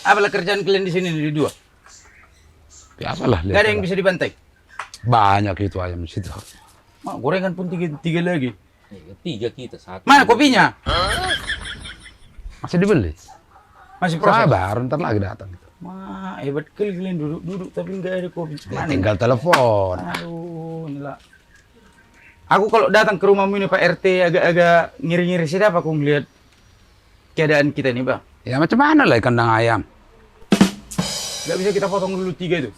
Apalah kerjaan kalian di sini di dua? Ya apalah. Gak ada yang bisa dibantai? Banyak itu ayam di situ. Gorengan pun tiga lagi. Tiga kita, satu. Mana kopinya? Masih dibeli. Masih proses? Sabar, ntar lagi datang. Wah, hebat kali kalian duduk tapi nggak ada kopi. Ya, tinggal telepon. Aduh, inilah. Aku kalau datang ke rumahmu ini Pak RT agak-agak ngiri-ngiri sedap aku ngeliat keadaan kita nih Bang. Ya macam mana lah kandang ayam? Nggak bisa kita potong dulu 3 itu?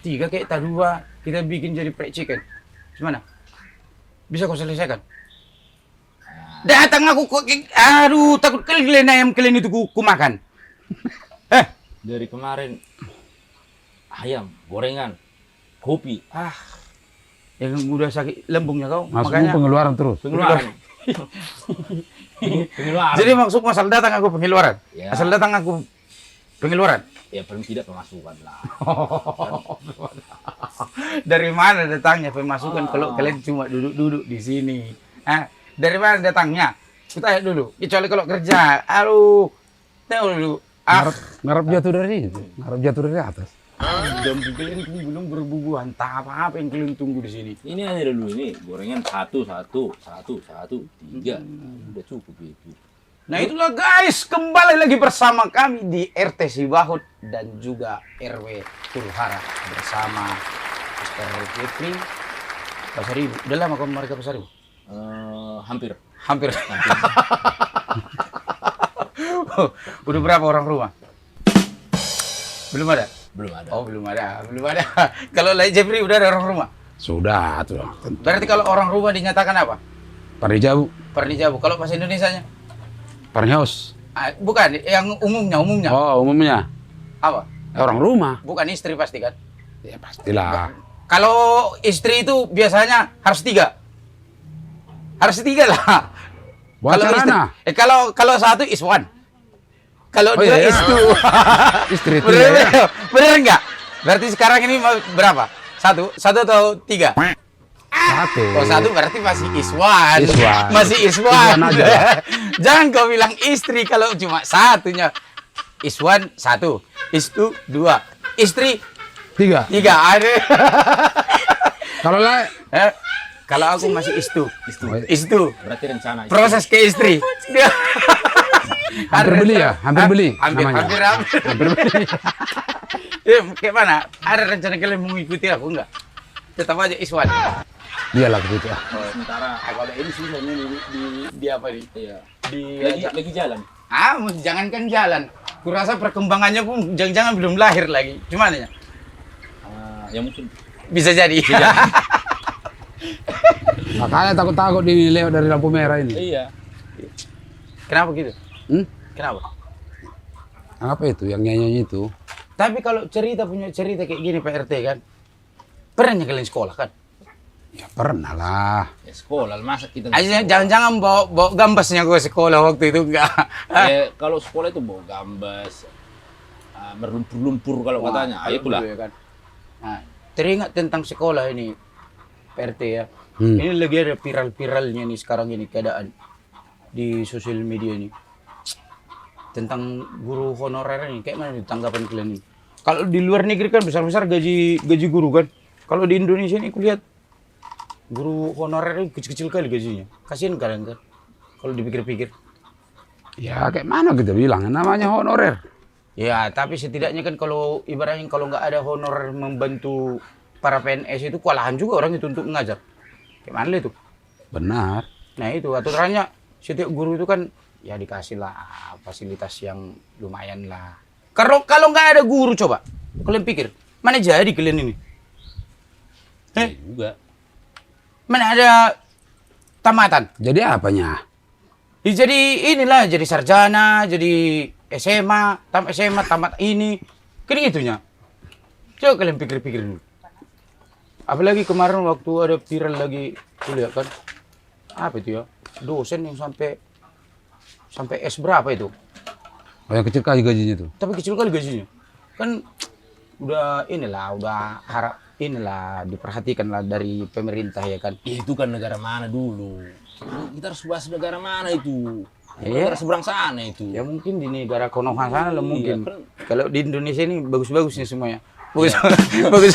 3 kayak tak 2 kita bikin jadi fried chicken. Gimana? Bisa kau selesaikan? Datang aku kok, aduh takut kali kalian ayam kalian itu ku makan. Dari kemarin ayam, gorengan, kopi. Yang udah sakit lambungnya kau, Masuk makanya pengeluaran terus. Pengeluaran. Pengeluaran. jadi maksud asal datang aku pengeluaran. Ya. Asal datang aku pengeluaran. Ya paling tidak pemasukan lah. Dari mana datangnya pemasukan kalau kalian cuma duduk-duduk di sini? Dari mana datangnya? Kita tanya dulu. Kecuali kalau kerja, aduh, tengok dulu. Ngarep jatuh dari itu, ngarep jatuh dari atas. Jam kalian belum berbubuhan. Tak apa-apa yang kalian tunggu di sini. Ini aja dulu ini gorengan satu, tiga. Udah cukup itu. Nah itulah guys, kembali lagi bersama kami di RT Sibahut dan juga RW Turhara bersama Mr. Jeffrey Pasaribu. Udah lama kamu mereka Pasaribu? Hampir. Udah berapa orang rumah? Belum ada? Belum ada. Oh belum ada. Kalau lain Jeffrey udah ada orang rumah? Sudah tuh. Berarti kalau orang rumah dinyatakan apa? Parnijabu, Pernijabu. Kalau bahasa Indonesianya? parnihaus. Bukan, yang umumnya. Oh umumnya Apa? orang rumah. Bukan istri pasti kan? Ya pastilah. Kalau istri itu biasanya harus 3. Harus 3 lah. Buat Kalau istri, sarana. kalau satu is one. Kalau Oh, dua iya. is two. Istri itu Bener, ya. bener enggak? Berarti sekarang ini berapa? Satu atau 3? Satu. Oh 1 berarti masih is one. Is one. Masih is Is one one. aja. Jangan kau bilang istri kalau cuma satunya. Is one 1, is two 2, istri 3. 3. Ada. Kalau lah Kalau aku masih is two. Oh, Is two. Berarti rencana. Proses ke istri. hampir beli ya, hampir beli Hampir namanya. Hampir beli. Kayak mana? Ada rencana kalian mengikuti aku enggak? Tetap aja Iswan. Iyalah begitu. Sementara Kalau ini susahnya di apa nih? iya. Di Lagi jalan. jangankan jalan. Kurasa perkembangannya pun jangan-jangan belum lahir lagi. Gimana ya? Ya mungkin Bisa jadi. Makanya takut-takut ini lewat dari lampu merah ini. iya. Kenapa gitu? Kenapa? Apa itu yang nyanyi itu? Tapi kalau punya cerita kayak gini Pak RT kan, pernah kalian sekolah kan? Ya pernah lah. Ya sekolah masa kita. Jangan-jangan bawa gambasnya gue sekolah waktu itu enggak? Kalau sekolah itu bawa gambas, berlumpur-lumpur kalau katanya. Itulah. Ya kan? Nah, teringat tentang sekolah ini, Pak RT ya. Hmm. Ini lagi ada viral-viralnya nih sekarang ini keadaan di sosial media ini tentang guru honorer ini. Kayak mana tanggapan kalian ini? Kalau di luar negeri kan besar-besar gaji guru kan. Kalau di Indonesia ini aku lihat guru honorer itu kecil-kecil kali gajinya. Kasihan kalian kan kalau dipikir-pikir. Ya kayak mana kita bilang namanya honorer. Ya, tapi setidaknya kan kalau ibaratnya kalau nggak ada honorer membantu para PNS itu kewalahan juga orang itu untuk mengajar. Gimana itu? Benar. Nah itu aturannya setiap guru itu kan ya dikasih lah fasilitas yang lumayan lah. Kalau nggak ada guru coba, kalian pikir mana jadi kalian ini? Juga. Mana ada tamatan? Jadi apanya? Ya, jadi inilah jadi sarjana, jadi SMA, tamat ini, kan itunya. Coba kalian pikir-pikir dulu. Apalagi kemarin waktu ada viral lagi kuliah kan, apa itu ya, dosen yang sampai S berapa itu? Oh yang kecil kali gajinya tuh. Tapi kecil kali gajinya. Kan udah harap diperhatikan lah dari pemerintah ya kan. Itu kan negara mana dulu? Kita harus bahas negara mana itu? Negara seberang sana itu. Ya mungkin di negara Konoha sana lah mungkin. kan. Kalau di Indonesia ini bagus-bagusnya semuanya. Bagus-bagus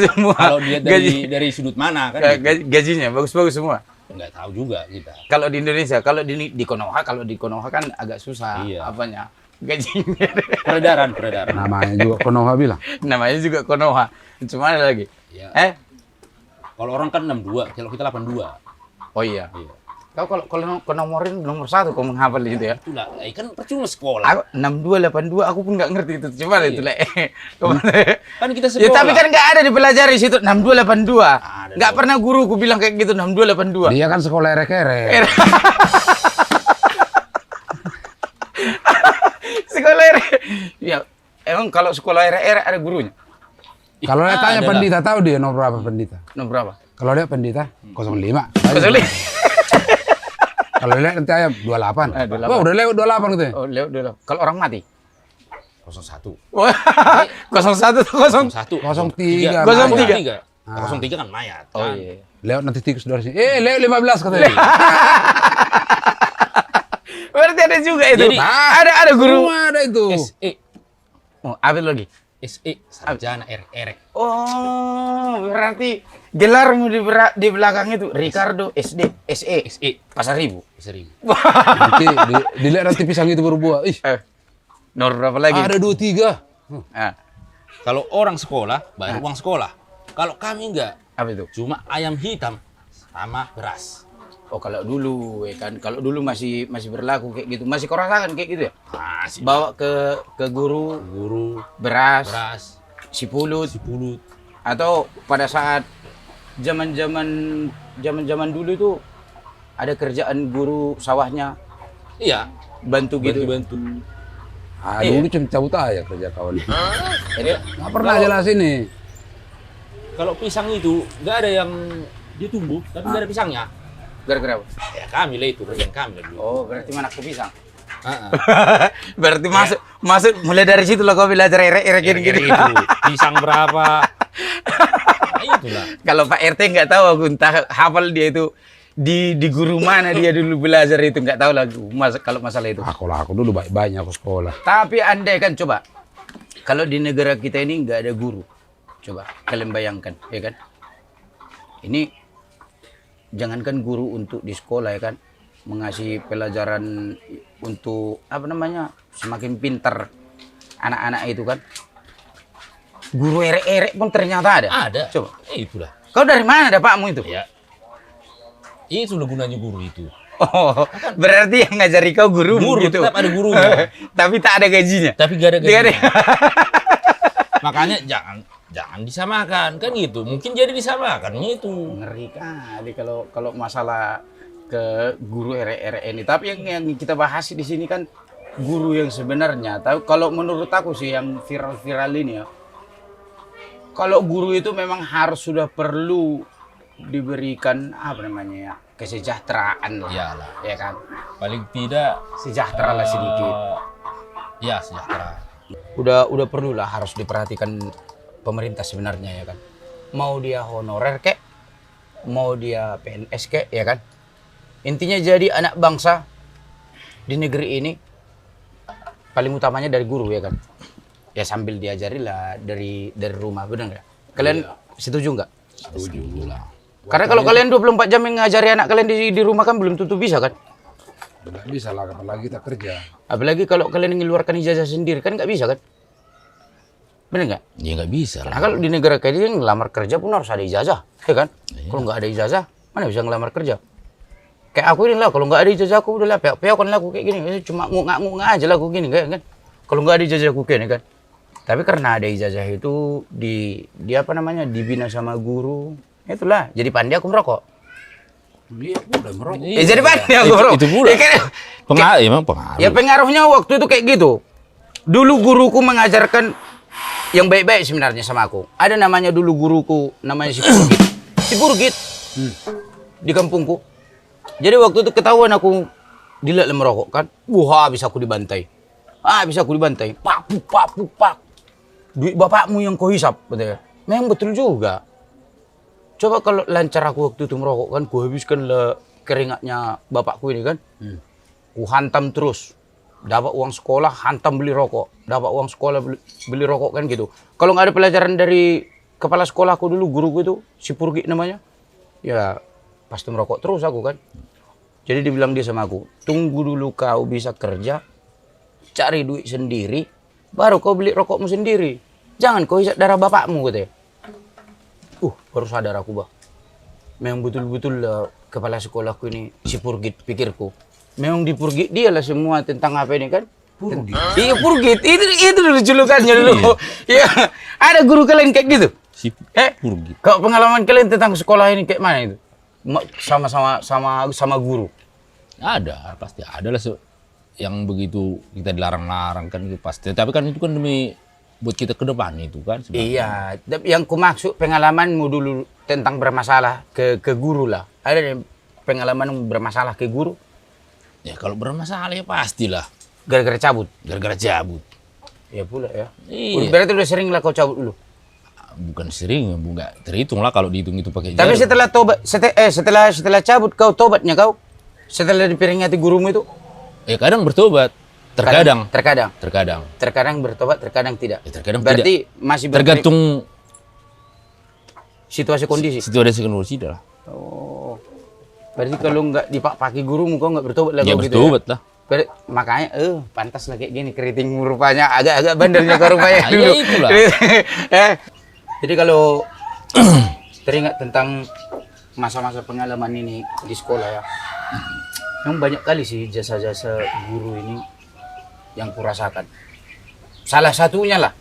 semua. Kalau dia dari sudut mana kan? Gitu. Gajinya bagus-bagus semua. Nggak tahu juga kita. Kalau di Indonesia, kalau di Konoha kan agak susah Iya. apanya. Gajinya. Peredaran. Namanya juga Konoha bilang. Namanya juga Konoha. Cuma ada lagi. Ya. Kalau orang kan 62, kalau kita 82. Oh iya. Iya. Kau kalau nomorin nomor 1 kau menghafal itu ya. Itulah, kan percuma sekolah. Aku 6282 aku pun nggak ngerti itu. Coba itu lah. Kan kita Ya sekolah. tapi kan nggak ada dipelajari situ 6282. Ada Nggak dong. pernah guruku bilang kayak gitu 6282. Dia kan sekolah erek-erek. Sekolah ya emang kalau sekolah era ada gurunya. Kalau dia tanya ada pendeta, tahu dia nomor berapa pendeta? Nomor berapa? Kalau dia pendeta 05. Kecuali Kalau dia nanti ayam 28. 28. Wah, udah lewat 28 gitu ya. oh lewat dulu. Kalau orang mati 01. Wah, 01 tuh 0. 01. 03. 03. 03 kan mayat. Oh kan? iya. Lewat nanti tikus dari sini. Lewat 15 katanya. Berarti ada juga itu. Jadi, ada guru. Semua ada itu. SE. Oh, apa lagi? SE. Sarjana erek. Oh, berarti gelarmu di belakang itu Ricardo SD SE SE. Pasar Ribu. 1000. Nanti dilihat nanti pisang itu berbuah. Ih, Nomor berapa lagi? ada 23. Ah, Kalau orang sekolah, bayar uang sekolah. Kalau kami enggak, apa itu? cuma ayam hitam sama beras. Oh, kalau dulu ya kan, kalau dulu masih berlaku kayak gitu. Masih kau rasakan kayak gitu ya? Masih Bawa ke guru guru, beras, beras, sipulut sipulut. atau pada saat zaman dulu itu ada kerjaan guru sawahnya Iya, bantu gitu. bantu-bantu. Dulu cuma cabut aja kerja kawan. Jadi Nggak pernah jelas ini. Kalau pisang itu enggak ada yang dia tumbuh, tapi enggak ada pisangnya. gara-gara apa? Ya kami lah itu, kerjaan kami lah dulu. Oh, berarti mana ke pisang. Heeh. Berarti masuk mulai dari situ lah kau belajar erek gini-gini. Itu pisang berapa? Nah, itulah. Kalau Pak RT nggak tahu aku entah hafal dia itu di guru mana dia dulu belajar itu nggak tahu lah kalau masalah itu. Kalau aku dulu baik-baiknya aku sekolah. Tapi andai kan coba kalau di negara kita ini nggak ada guru, coba kalian bayangkan, ya kan? Ini jangankan guru untuk di sekolah ya kan, mengasih pelajaran untuk apa namanya semakin pintar anak-anak itu kan. Guru erek-erek pun ternyata ada. Ada. Coba. Itulah. Kau dari mana dapatmu itu? Ya. Itu loh gunanya guru itu. Oh, berarti yang ngajari kau guru gitu. Tetap ada gurunya. Tapi tak ada gajinya. Tapi gak ada Tidak ada. gajinya. Makanya jangan disamakan kan gitu. Mungkin jadi disamakan itu. Ngeri kali kalau masalah ke guru erek-erek ini. Tapi yang kita bahas di sini kan guru yang sebenarnya. Tapi kalau menurut aku sih yang viral-viral ini ya. Kalau guru itu memang harus sudah perlu diberikan apa namanya ya, kesejahteraan lah. Iyalah. Ya kan? Paling tidak Sejahtera lah sedikit. Ya sejahtera. Udah perlu lah harus diperhatikan pemerintah sebenarnya ya kan. Mau dia honorer kek, mau dia PNS kek ya kan. Intinya jadi anak bangsa di negeri ini paling utamanya dari guru ya kan. Ya sambil diajari lah dari rumah, benar nggak? Kalian setuju nggak? Setuju lah. Karena kalau kalian 24 jam ngajari anak kalian di rumah kan belum tentu bisa kan? Nggak bisa lah, apalagi kita kerja. Apalagi kalau kalian mengeluarkan ijazah sendiri kan nggak bisa kan? Benar nggak? Ya nggak bisa Nah lah. kalau di negara kayak ini ngelamar kerja pun harus ada ijazah, ya kan? Kalau nggak ada ijazah, mana bisa ngelamar kerja? Kayak aku ini lah, kalau nggak ada ijazah aku udah lah, peok kan lah aku kayak gini, cuma ngungak aja lah aku gini, kan? Kalau nggak ada ijazah aku gini kan? Tapi karena ada ijazah itu di apa namanya dibina sama guru, itulah jadi pandai aku merokok. Iya, udah merokok. Jadi pandai aku merokok. Itu pula. Ya, kan? Pengaruh, emang pengaruh. Ya pengaruhnya waktu itu kayak gitu. Dulu guruku mengajarkan yang baik-baik sebenarnya sama aku. Ada namanya dulu guruku, namanya si Purgit. Si Purgit di kampungku. Jadi waktu itu ketahuan aku dilek merokok kan. Wah, habis aku dibantai. Habis aku dibantai. Pak. Duit bapakmu yang kau hisap, katanya. Memang betul juga. Coba kalau lancar aku waktu itu merokok kan, ku habiskan keringatnya bapakku ini kan. ku hantam terus. Dapat uang sekolah, hantam beli rokok. Dapat uang sekolah, beli rokok kan gitu. Kalau nggak ada pelajaran dari kepala sekolahku dulu, guruku itu, si Purgi namanya, ya pasti merokok terus aku kan. Jadi dibilang dia sama aku, tunggu dulu kau bisa kerja, cari duit sendiri, baru kau beli rokokmu sendiri. Jangan kau hisap darah bapakmu katanya. Baru sadar aku bah. Memang betul-betul kepala sekolahku ini si Purgit pikirku. Memang di Purgit dia lah semua tentang apa ini kan? Purgit. Iya Purgit. Itu dulu julukannya dulu. Iya. Ada guru kalian kayak gitu? Si Purgit. Kalau pengalaman kalian tentang sekolah ini kayak mana itu? Sama guru. Ada, pasti ada lah yang begitu kita dilarang-larang kan itu pasti. Tapi kan itu kan demi buat kita ke depan itu kan sebenarnya. Iya, tapi yang ku maksud pengalamanmu dulu tentang bermasalah ke guru lah. Ada pengalaman bermasalah ke guru? Ya kalau bermasalah ya pastilah. Gara-gara cabut? Gara-gara cabut. Ya pula ya. Iya. Berarti udah sering lah kau cabut dulu? Bukan sering, nggak terhitung lah kalau dihitung itu pakai Tapi jarum. setelah tobat, setelah cabut kau tobatnya kau? Setelah diperingati gurumu itu? Ya kadang bertobat. Terkadang. Terkadang bertobat, terkadang tidak. Ya, terkadang berarti tidak. masih Tergantung situasi kondisi. situasi kondisi lah. Oh. Berarti kalau nggak dipaki gurumu kau nggak bertobat lah Ya kau gitu bertobat ya? lah. Makanya pantas lah kayak gini keriting rupanya agak-agak bandelnya kau rupanya Ya, dulu. itulah. Jadi kalau teringat tentang masa-masa pengalaman ini di sekolah ya. Memang banyak kali sih jasa-jasa guru ini yang kurasakan. Salah satunya lah.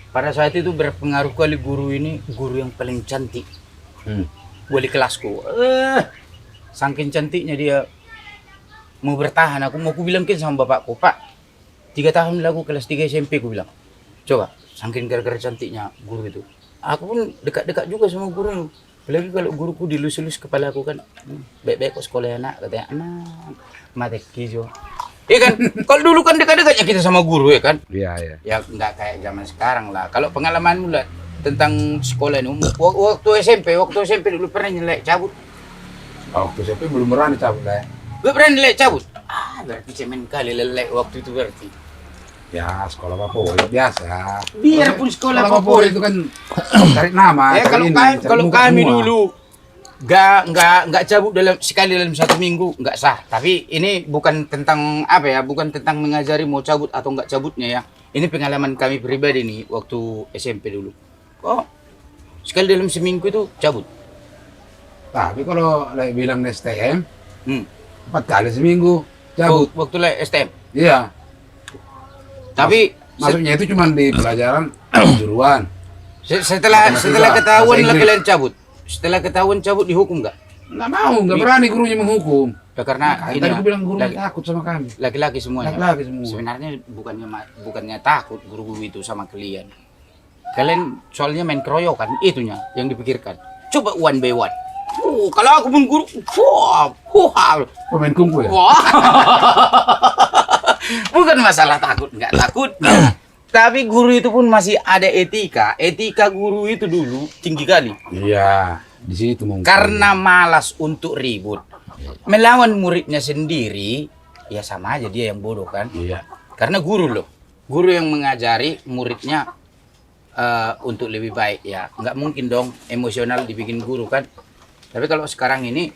Pada saat itu berpengaruh kali guru ini, guru yang paling cantik. Wali kelasku. Saking cantiknya dia mau bertahan. Aku mau bilangkin sama bapakku, Pak, 3 tahun lah aku kelas 3 SMP, aku bilang. Coba, saking gara-gara cantiknya guru itu. Aku pun dekat-dekat juga sama guru itu. Apalagi kalau guruku dilus-lus kepala aku kan, baik-baik kok sekolah anak, katanya, anak, mati kijo. Iya kan? Kalau dulu kan dekat-dekatnya kita sama guru ya kan? Iya, iya. Ya nggak kayak zaman sekarang lah. Kalau pengalamanmu lah tentang sekolah ini, waktu SMP dulu pernah nyelek cabut? Waktu SMP belum berani cabut lah ya. Gue pernah nyelek cabut? Berarti cemen kali lelek waktu itu berarti. Ya, sekolah favorit biasa. Biarpun sekolah favorit itu kan cari nama. Ya cari kalau muka kami semua. dulu nggak cabut sekali dalam 1 minggu nggak sah. Tapi ini bukan tentang apa ya, bukan tentang mengajari mau cabut atau nggak cabutnya ya. Ini pengalaman kami pribadi nih waktu SMP dulu. Sekali dalam seminggu itu cabut. Tapi kalau lagi bilang STM, Hmm. 4 kali seminggu cabut. Waktu lah STM. Iya. Tapi Masuknya itu cuma di pelajaran kejuruan. setelah Matematika, ketahuan bahasa lah Inggris. kalian cabut. Setelah ketahuan cabut dihukum nggak? Nggak mau, nggak berani gurunya menghukum. Ya, karena ini Tadi ya, aku bilang gurunya takut sama kami. laki-laki semuanya. Laki-laki semua. Sebenarnya bukannya takut guru itu sama kalian. Kalian soalnya main keroyokan, itunya yang dipikirkan. Coba one by one. Kalau aku pun guru, wah. Pemain kungfu ya? Wah. Bukan masalah takut, nggak takut. Tapi guru itu pun masih ada etika. Etika guru itu dulu tinggi kali. Iya, di situ mungkin. Karena malas untuk ribut. Melawan muridnya sendiri, ya sama aja dia yang bodoh kan. Iya. Karena guru loh. Guru yang mengajari muridnya untuk lebih baik ya. Nggak mungkin dong emosional dibikin guru kan. Tapi kalau sekarang ini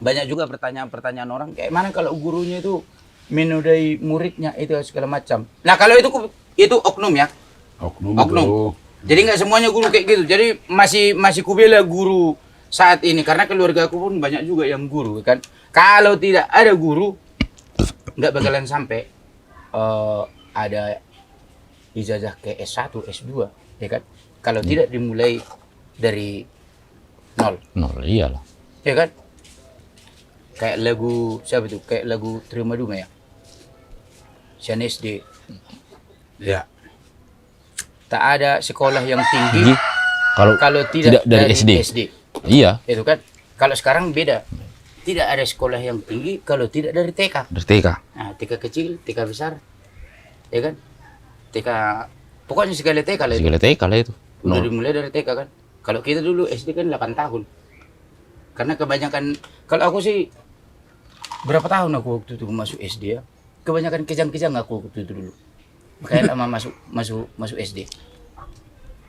banyak juga pertanyaan-pertanyaan orang. Kayak mana kalau gurunya itu menodai muridnya itu segala macam. Nah kalau itu oknum ya. Oknum. Oknum. Jadi nggak semuanya guru kayak gitu. Jadi masih kubela guru saat ini karena keluarga aku pun banyak juga yang guru kan. Kalau tidak ada guru nggak bakalan sampai ada ijazah ke S1, S2 ya kan. Kalau tidak dimulai dari nol. Nol, iyalah. Ya kan? Kayak lagu siapa tuh? Kayak lagu Terima Duma ya. Sian SD. Iya. Tak ada sekolah yang tinggi kalau tidak dari SD. Iya. Itu kan. Kalau sekarang beda. Tidak ada sekolah yang tinggi kalau tidak dari TK. Dari TK. Nah, TK kecil, TK besar. Ya kan? TK pokoknya segala TK lah itu. Segala TK lah itu. Udah Nol. dimulai dari TK kan. Kalau kita dulu SD kan 8 tahun. Karena kebanyakan kalau aku sih berapa tahun aku waktu itu masuk SD ya. Kebanyakan kejang-kejang aku waktu itu dulu. Makanya lama masuk SD.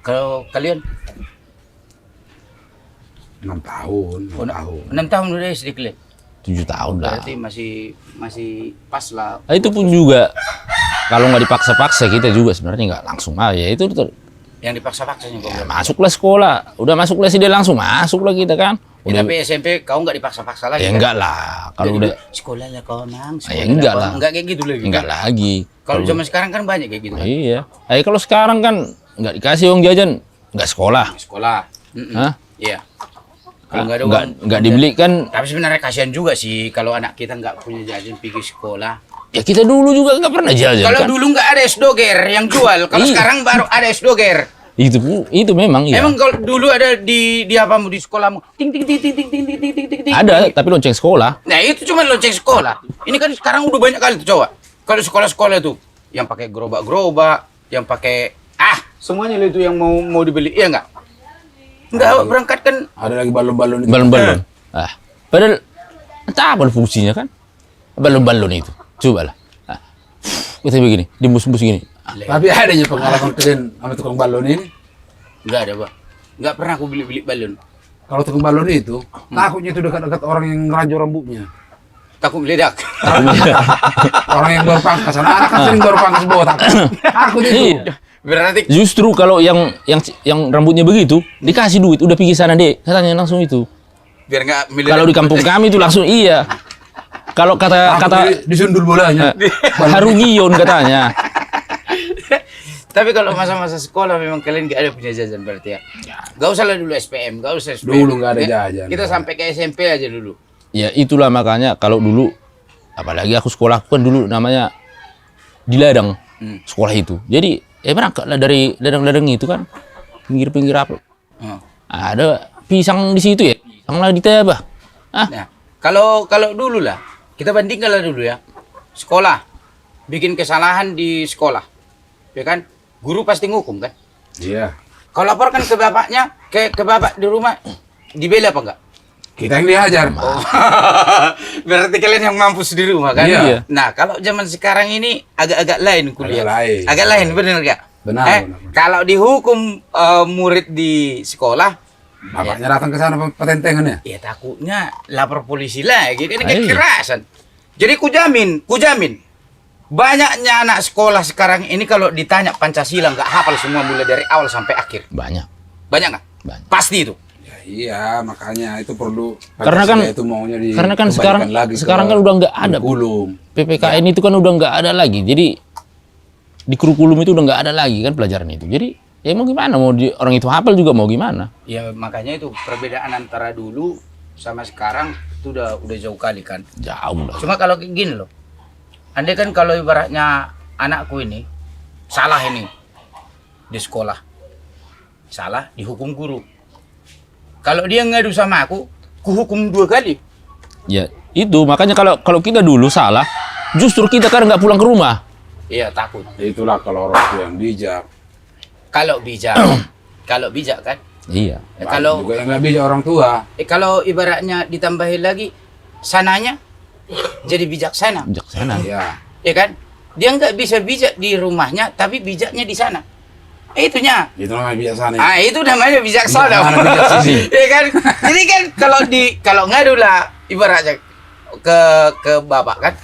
Kalau kalian 6 tahun, 6 tahun. 6 tahun udah SD kalian. 7 tahun lah. Berarti masih pas lah. Itu pun juga kalau nggak dipaksa-paksa kita juga sebenarnya nggak langsung aja itu Yang dipaksa-paksanya kok. masuklah sekolah, udah masuklah SD langsung masuklah kita kan. Ya, Udah, tapi SMP kau nggak dipaksa-paksa lagi. ya kan? enggak lah. Kalau Jadi, udah sekolah lah kau nang. ya enggak lah. Enggak kayak gitu lagi. enggak kan? lagi. Kalau zaman sekarang kan banyak kayak gitu. Kan? Iya. Kalau sekarang kan nggak dikasih uang jajan, nggak sekolah. Sekolah. Hah? Iya. Kalau nggak ada Nggak uang, nggak dibeli kan? Tapi sebenarnya kasihan juga sih kalau anak kita nggak punya jajan pergi sekolah. Ya kita dulu juga nggak pernah jajan Kalau kan. dulu nggak ada es doger yang jual, kalau Iya. sekarang baru ada es doger. Itu memang iya. Emang kalau dulu ada di apamu di sekolahmu? Ting ting ting ting ting ting ting ting ting ting ting. Ada, tapi lonceng sekolah. Nah itu cuma lonceng sekolah. Ini kan sekarang udah banyak kali tuh coba. Kalau sekolah-sekolah tuh yang pakai gerobak-gerobak, yang pakai semuanya itu yang mau dibeli, iya nggak? Nggak berangkat kan? Ada lagi balon-balon itu. Balon-balon. Padahal entah apa fungsinya kan? Balon-balon itu. Coba lah. Kita begini, dimbus-bus gini. Tapi ada aja pengalaman kalian sama tukang balon ini. Nggak ada, Pak. Nggak pernah aku beli balon. Kalau tukang balon itu, takutnya itu dekat-dekat orang yang ngerajo rambutnya. Takut meledak. Orang yang baru pangkas, anak kan sering baru pangkas botak. Takut itu. Iya. Berarti Justru kalau yang rambutnya begitu dikasih duit, udah pergi sana deh. Saya tanya langsung itu. biar nggak meledak. Kalau di kampung kami itu langsung iya. Kalau kata Disundul bolanya. Harugion katanya. Tapi kalau masa-masa sekolah memang kalian nggak ada punya jajan berarti ya? Nggak usah lah dulu SPM, nggak usah SPM. Dulu nggak ada jajan. Kita sampai ke SMP aja dulu. Ya itulah makanya kalau dulu, apalagi aku sekolah kan dulu namanya di ladang sekolah itu. Jadi berangkatlah dari ladang-ladang itu kan, pinggir-pinggir apa. Ada pisang di situ ya, pisang lah ditebah. Nah, kalau dulu lah, kita bandingkan lah dulu ya. Sekolah, bikin kesalahan di sekolah, ya kan? Guru pasti ngukum kan? Iya. Kalau laporkan ke bapaknya, ke bapak di rumah, dibela apa enggak? Kita yang dihajar. Berarti kalian yang mampus di rumah kan? Iya. Nah, kalau zaman sekarang ini agak-agak lain kuliah. Agak lain. Agak lain, benar nggak? Benar, benar. Kalau dihukum murid di sekolah, Bapaknya datang ke sana petentengan ya? ya takutnya lapor polisi lagi. Ini Iya. kekerasan. Jadi ku jamin, banyaknya anak sekolah sekarang ini kalau ditanya Pancasila nggak hafal semua mulai dari awal sampai akhir. Banyak. Banyak nggak? Banyak. Pasti itu. Ya, iya, makanya itu perlu. Karena kan- Pancasila itu maunya Karena kan sekarang kan udah nggak ada. kurikulum. PPKN itu kan udah nggak ada lagi. Jadi di kurikulum itu udah nggak ada lagi kan pelajaran itu. Jadi ya mau gimana, orang itu hafal juga mau gimana? Ya makanya itu perbedaan antara dulu sama sekarang itu udah jauh kali kan. Jauh lah. Cuma kalau kayak gini loh. Andai kan kalau ibaratnya anakku ini salah ini di sekolah. Salah dihukum guru. Kalau dia ngadu sama aku hukum 2 kali. Ya itu makanya kalau kita dulu salah, justru kita kan nggak pulang ke rumah. Iya, takut. Itulah kalau orang tua yang bijak. Kalau bijak. Kalau bijak kan. Iya. Ya, kalau juga yang nggak bijak orang tua. kalau ibaratnya ditambahin lagi sananya jadi bijaksana. Bijaksana. Ya. Ya kan? Dia nggak bisa bijak di rumahnya tapi bijaknya di sana. Itunya. Itu namanya bijaksana. Itu namanya bijaksana. Bijaksana, bijaksana. Ya kan? Jadi kan kalau ngadu lah ibaratnya ke bapak kan,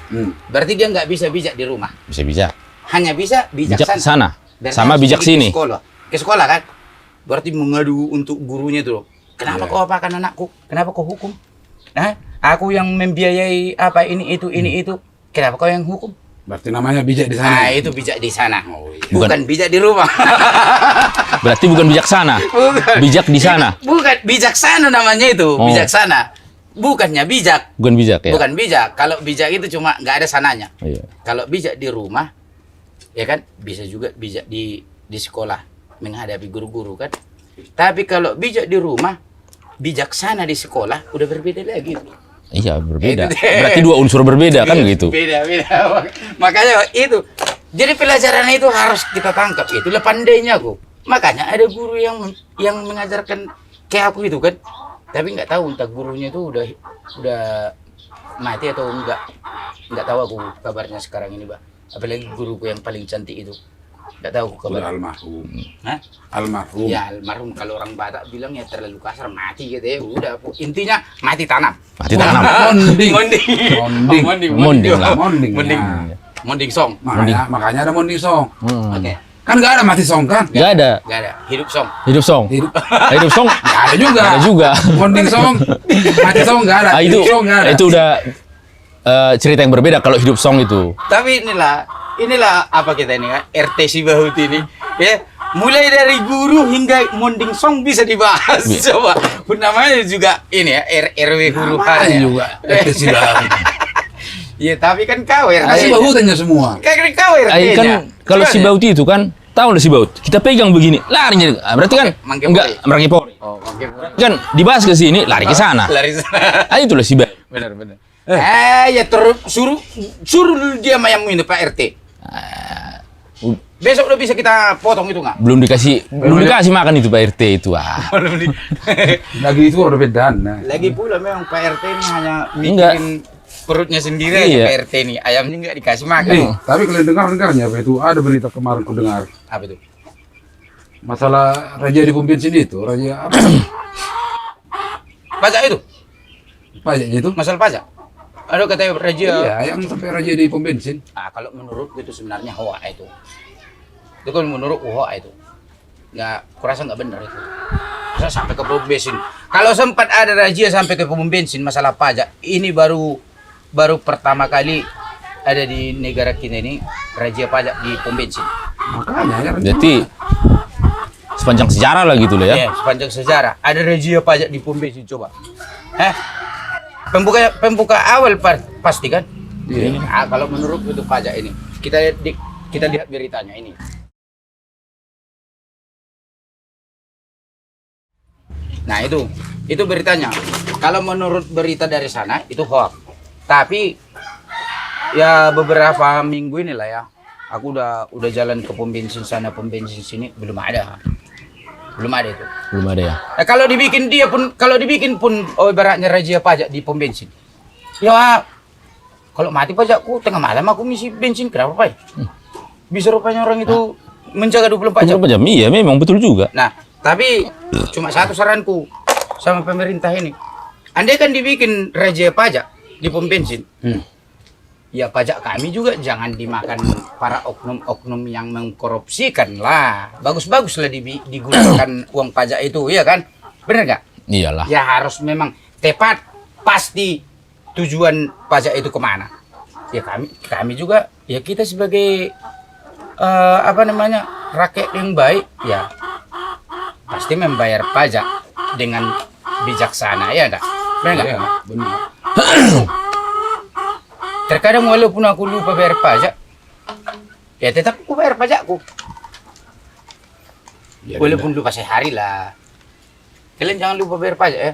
berarti dia nggak bisa bijak di rumah. Bisa. Hanya bisa bijaksana. Bijaksana. Dan Sama harus bijak pergi sini. Ke sekolah kan? Berarti mengadu untuk gurunya tuh. Kenapa Iya. kau apakan anakku? Kenapa kau hukum? Nah, aku yang membiayai apa ini itu. Kenapa kau yang hukum? Berarti namanya bijak di Nah, sana. itu bijak di sana. Oh, iya. Bukan bijak di rumah. Berarti bukan bijaksana. Bukan. Bijak di sana. Bukan bijaksana namanya itu, Oh. bijaksana. Bukannya bijak. Bukan bijak ya. Bukan bijak. Kalau bijak itu cuma nggak ada sananya. Iya. Kalau bijak di rumah, ya kan bisa juga bijak di sekolah menghadapi guru-guru kan. Tapi kalau bijak di rumah, bijaksana di sekolah udah berbeda lagi. Iya berbeda. Itu deh. Berarti 2 unsur berbeda kan gitu. Beda. Makanya itu. Jadi pelajaran itu harus kita tangkap. Itulah pandainya aku. Makanya ada guru yang mengajarkan kayak aku itu kan. Tapi nggak tahu entah gurunya itu udah mati atau enggak tahu aku kabarnya sekarang ini, Pak. Apalagi guruku yang paling cantik itu. Enggak tahu aku Udah kabar. almarhum. Hah? Almarhum. Ya almarhum, kalau orang Batak bilang ya terlalu kasar, mati gitu ya. Udah, intinya mati tanam. Mati tanam. Monding. Monding. Monding. Monding lah. Monding. Monding. Ya. Monding song. Makanya ada monding song. Oke. Kan nggak ada mati song kan? Gak ada. Enggak ada. Hidup song. Hidup song. Hidup. Hidup song. Nggak ada juga. Gak ada juga. Monding song, mati song nggak ada. Ah, itu Hidup song nggak ada. itu udah cerita yang berbeda kalau hidup song itu. Tapi inilah apa kita ini kan, RT Sibahuti ini. Ya, mulai dari guru hingga monding song bisa dibahas. Coba. Namanya juga ini ya, RW huru Namanya hara. juga. RT Sibahuti. Iya, tapi kan kau RT. Kasih bahutannya semua. Kan kau RT-nya. Kan kalau si Bauti itu kan tahu lah si Baut. Kita pegang begini, larinya. Berarti kan Mangke enggak Pori. Merangki Pori. Oh, oke. Kan dibahas ke sini, lari ke sana. Lari sana. Itulah si Baut. Benar. Ya terus suruh dulu dia mayam ini Pak RT. Besok udah bisa kita potong itu nggak? Belum dikasih makan itu Pak RT itu. Lagi itu udah beda. Nah. Lagi pula memang Pak RT ini hanya Enggak. mikirin perutnya sendiri aja Iya. Pak RT ini. Ayamnya nggak dikasih makan. Tapi kalian dengarnya apa itu? Ada berita kemarin ku dengar. Apa itu? Masalah raja di pom bensin itu, raja apa? Pajak itu? Pajaknya itu? Masalah pajak? Aduh katanya raja. Iya, yang sampai raja di pom bensin. Kalau menurutku itu sebenarnya hoa itu. Itu kan menurut hoa itu. Kurasa nggak benar itu. Masa sampai ke pom bensin. Kalau sempat ada razia sampai ke pom bensin masalah pajak, ini baru pertama kali ada di negara kita ini razia pajak di pom bensin. Makanya ya. Jadi sepanjang sejarah lah gitu lah ya. Ya, sepanjang sejarah ada razia pajak di pom bensin coba. Pembuka awal pasti kan? Iya. Kalau menurut itu pajak ini. Kita lihat beritanya ini. Nah, itu beritanya. Kalau menurut berita dari sana itu hoax. Tapi ya beberapa minggu inilah ya. Aku udah jalan ke pom bensin sana, pom bensin sini belum ada. Belum ada itu. Belum ada ya. Kalau dibikin pun ibaratnya razia pajak di pom bensin. Ya kalau mati pajakku tengah malam aku ngisi bensin kenapa Pak? Bisa rupanya orang itu menjaga 24 jam. 24 jam. Iya, memang betul juga. Nah, tapi cuma satu saranku sama pemerintah ini. Andai kan dibikin razia pajak di pom bensin. Ya pajak kami juga jangan dimakan para oknum-oknum yang mengkorupsikan lah. Bagus-baguslah digunakan uang pajak itu, ya kan? Bener nggak? Iyalah. Ya harus memang tepat, pasti tujuan pajak itu kemana. Ya kami juga, ya kita sebagai rakyat yang baik, ya pasti membayar pajak dengan bijaksana, ya enggak? Benar enggak? Iya, benar. Terkadang walaupun aku lupa bayar pajak, ya tetap aku bayar pajakku. Ya, Walaupun lupa sehari lah. Kalian jangan lupa bayar pajak ya.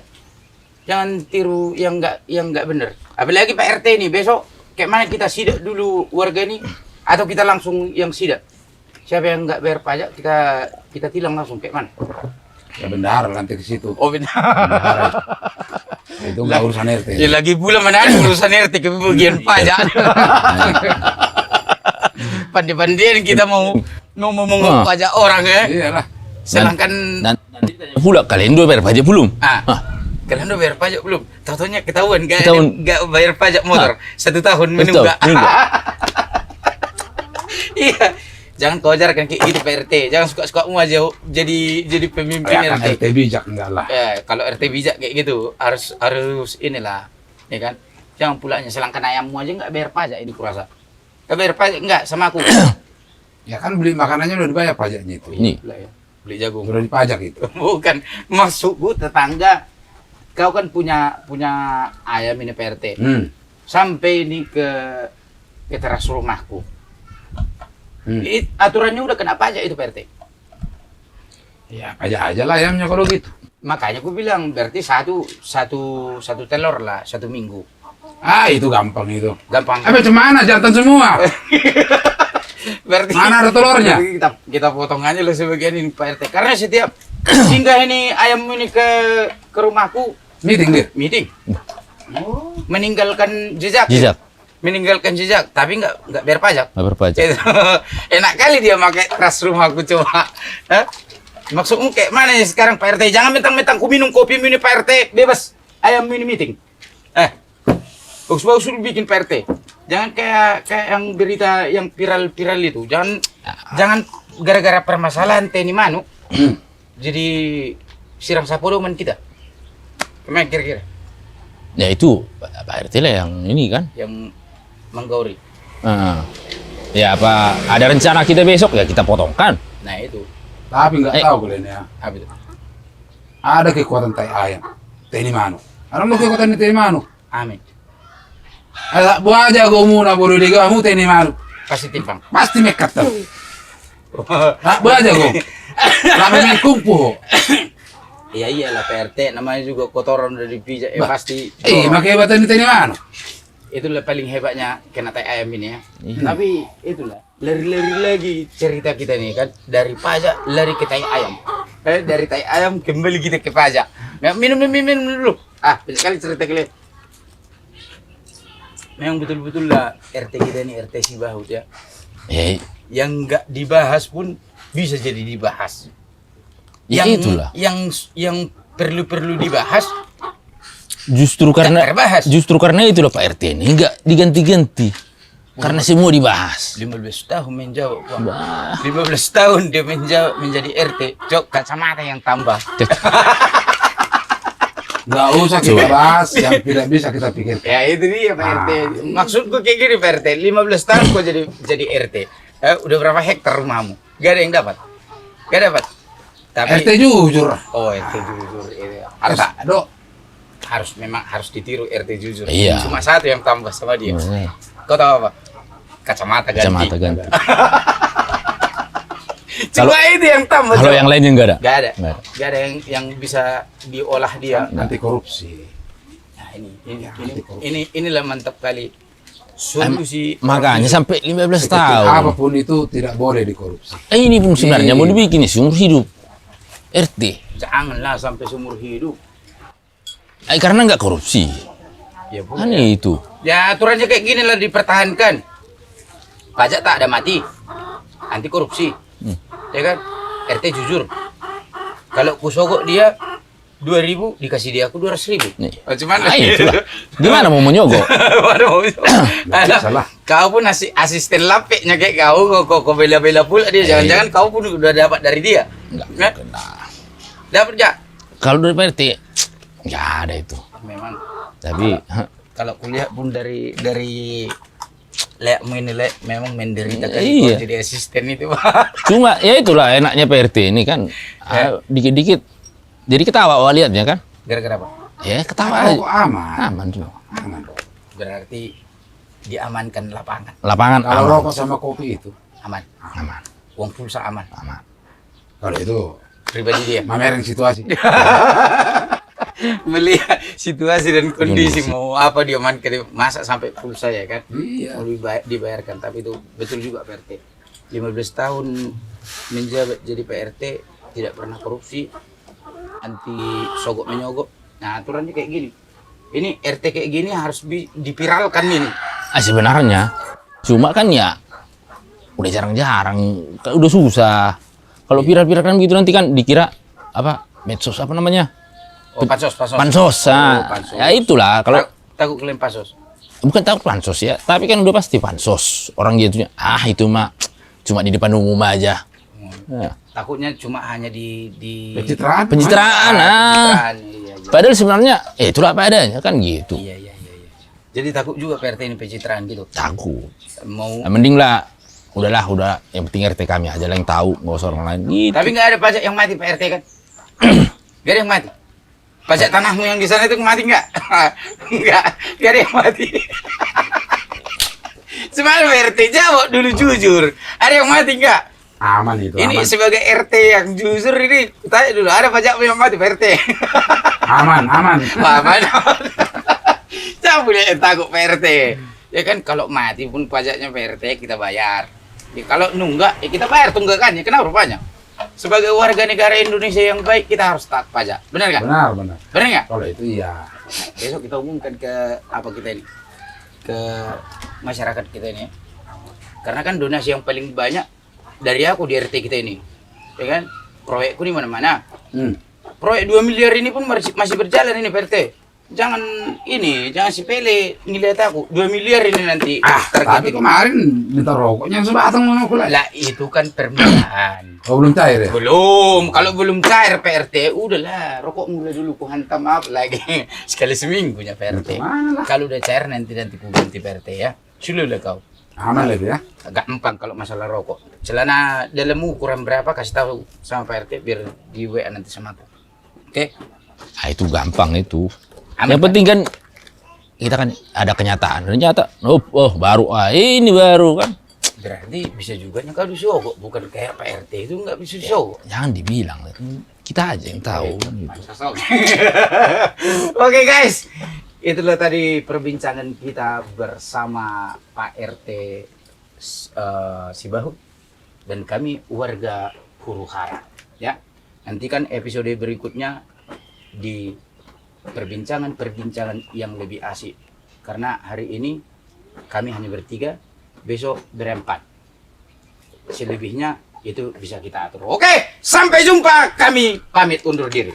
Jangan tiru yang enggak benar. Apalagi Pak RT ini besok kayak mana kita sidak dulu warga ini atau kita langsung yang sidak. Siapa yang enggak bayar pajak kita tilang langsung kayak mana? Ya benar, nanti ke situ. Oh benar. Itu nggak urusan RT. Ya lagi pula mana ada urusan RT ke bagian pajak. Pandai-pandaian kita mau ngomong pajak orang ya. Iyalah. Sedangkan Nanti pula kalian dua bayar pajak belum? kalian udah bayar pajak belum? Tahu-tahunya ketahuan Ketahuan. nggak bayar pajak motor 1 tahun menunggak. Iya. Jangan kau ajarkan kayak gitu Pak RT. Jangan suka-sukamu aja jadi pemimpin Ya, kan RT. RT bijak enggak lah. Ya, kalau RT bijak kayak gitu harus inilah, ya kan? Jangan pulanya selangkan ayammu aja nggak bayar pajak ini kurasa. Nggak bayar pajak nggak sama aku. Ya kan beli makanannya udah dibayar pajaknya itu. Ini. Ya. Beli jagung. Udah dipajak itu. Bukan maksudku tetangga. Kau kan punya ayam ini Pak RT. Sampai ini ke teras rumahku. Aturannya udah kena pajak itu Pak RT. Ya pajak aja lah ayamnya kalau gitu. Makanya aku bilang berarti satu telur lah 1 minggu. Itu gampang itu. Gampang. Macam mana jantan semua? Berarti Mana ada telurnya? berarti kita potong aja lah sebagian ini Pak RT. Karena setiap singgah ini ayam ini ke rumahku Meeting dia. meeting. meninggalkan jejak. Jejak. Meninggalkan jejak, tapi nggak bayar pajak. Nggak berpajak. Itu, enak kali dia pakai teras rumahku cuma. Hah? Maksudmu kayak mana ya sekarang Pak RT? Jangan mentang-mentang ku minum kopi mini Pak RT, bebas ayam mini meeting. Bagus-bagus lu bikin Pak RT. Jangan kayak yang berita yang viral-viral itu. Jangan gara-gara permasalahan Teni Manu jadi sirang sapodoman kita. Gimana kira-kira? Ya itu Pak RT lah yang ini kan. Yang menggauri. Ya apa ada rencana kita besok ya kita potongkan. Nah itu. Tapi nggak tahu kalian ya. Apa itu? Ada kekuatan tai ayam. Teni Manu. Ada lo kekuatan Teni Manu. Amin. Ada buah aja gue muna bodoh di kamu Teni Manu. Kasih timpang. Pasti mekat tuh. Nah, buah aja gue. Lama main kungfu. Iya iyalah PRT namanya juga kotoran udah dipijak ya pasti. Makanya batan Teni Manu. Itulah paling hebatnya kena tai ayam ini ya. Tapi itulah lari-lari lagi cerita kita nih kan dari pajak lari ke tai ayam. Dari tai ayam kembali kita ke pajak. Nah, minum dulu. Sekali cerita kalian. Memang betul-betul lah RT kita nih RT Sibahut ya. Yang nggak dibahas pun bisa jadi dibahas. Ya itulah. Yang perlu dibahas Justru karena itulah Pak RT ini nggak diganti-ganti. Karena semua dibahas. 15 tahun menjawab, Pak. 15 tahun dia menjadi RT. Cok, kacamata yang tambah. Nggak usah kita bahas yang tidak bisa kita pikir. Ya itu dia Pak RT. Maksudku kayak gini Pak RT. 15 tahun kok jadi RT. Udah berapa hektar rumahmu? Gak ada yang dapat. Gak dapat. Tapi RT jujur. Oh, RT jujur. Harus ditiru RT jujur. Iya. Cuma satu yang tambah sama dia. Kau tahu apa? Kacamata ganti. Cuma itu yang tambah. Kalau yang lainnya nggak ada. Nggak ada yang bisa diolah dia. Anti korupsi. Nah inilah mantap kali solusi. Makanya sampai 15 Sekecil tahun. apapun itu tidak boleh dikorupsi. Ini pun sebenarnya mau dibikin seumur hidup RT. Janganlah sampai seumur hidup. Karena nggak korupsi. Ya Kan itu. Ya aturannya kayak gini lah dipertahankan. Pajak tak ada mati. Anti korupsi. Ya kan? RT jujur. Kalau kusogok dia 2.000 dikasih dia aku 200.000. Cuman itulah. Gimana mau menyogok? Salah. Kau pun asisten lapeknya kayak kau bela-bela pula dia. Jangan-jangan kau pun udah dapat dari dia. Enggak. Dapat enggak? Kalau dari Pak RT nggak ada itu. Memang. Tapi kalau kuliah pun dari memang menderita kan Iya. jadi asisten itu Pak. cuma ya itulah enaknya Pak RT ini kan dikit-dikit jadi ketawa lihatnya kan. Gara-gara apa? Ya ketawa aja. Kok aman? Aman cuma. Aman. Berarti diamankan lapangan. Lapangan Kalau aman. rokok sama kopi itu Aman. Aman. Uang pulsa aman. Aman. kalau itu Pribadi dia. mamerin situasi. Melihat situasi dan kondisi mau apa dia amankan. Masa sampai pulsa ya kan? Iya. Mau dibayarkan. Tapi itu betul juga Pak RT. 15 tahun menjabat jadi Pak RT tidak pernah korupsi. Anti sogok menyogok. Nah aturannya kayak gini. Ini RT kayak gini harus dipiralkan ini. Sebenarnya cuma kan ya udah jarang-jarang, udah susah. Kalau viral-viral kan begitu nanti kan dikira apa medsos apa namanya? Oh pansos. Pansos. Pansos. Ya itulah kalau takut klaim pansos. bukan takut pansos ya, tapi kan udah pasti pansos. Orang gitu itu mah cuma di depan umum aja. Ya. Takutnya cuma hanya di Pencitraan. Pencitraan. Iya. Padahal sebenarnya itulah apa adanya kan gitu. Iya. Jadi takut juga PRT ini pencitraan gitu. Takut. Mau. Nah, mending lah, udah. Yang penting RT kami aja lah yang tahu, nggak usah orang lain. Gitu. Tapi nggak ada pajak yang mati PRT kan? Nggak ada yang mati. Pajak tanahmu yang di sana itu mati nggak? Nggak ada yang mati. Sebenarnya PRT jawab dulu jujur. Ada yang mati nggak? Aman itu. Ini aman. sebagai RT yang jujur ini, tanya dulu, ada pajak yang mati PRT? Aman. Aman. Jangan boleh takut PRT. Ya kan kalau mati pun pajaknya PRT kita bayar. Ya, kalau nunggak, ya kita bayar tunggakannya. Kenapa rupanya? Sebagai warga negara Indonesia yang baik, kita harus taat pajak. Benar nggak? Benar. Benar nggak? Kalau itu iya. Besok kita umumkan ke apa kita ini, ke masyarakat kita ini ya. Karena kan donasi yang paling banyak dari aku di RT kita ini, ya kan? Proyekku di mana-mana. Proyek 2 miliar ini pun masih berjalan ini Pak RT. Jangan sepele ngelihat aku. 2 miliar ini nanti. Tapi kemarin minta rokoknya sebatang mau aku lah. Lah itu kan permintaan. Oh, belum cair ya? Belum. Kalau belum cair Pak RT, udahlah rokok mulai dulu ku hantam up lagi. Sekali seminggu ya Pak RT. Kalau udah cair nanti ku ganti Pak RT ya. Sululah kau. Aman lagi ya? Gampang kalau masalah rokok. Celana dalammu ukuran berapa kasih tahu sama Pak RT biar di WA nanti sama aku. Oke? Nah, itu gampang itu. Aman, Yang penting kan kita kan ada kenyataan. Ternyata baru ini baru kan. Berarti bisa juga kau disogok, bukan kayak Pak RT itu nggak bisa disogok. Jangan dibilang. Kita aja yang tahu kan gitu. Oke guys, itulah tadi perbincangan kita bersama Pak RT Sibahu dan kami warga Huru-Hara. Ya, nantikan episode berikutnya di perbincangan yang lebih asik. Karena hari ini kami hanya bertiga, besok berempat. Selebihnya itu bisa kita atur. Oke, sampai jumpa. Kami pamit undur diri.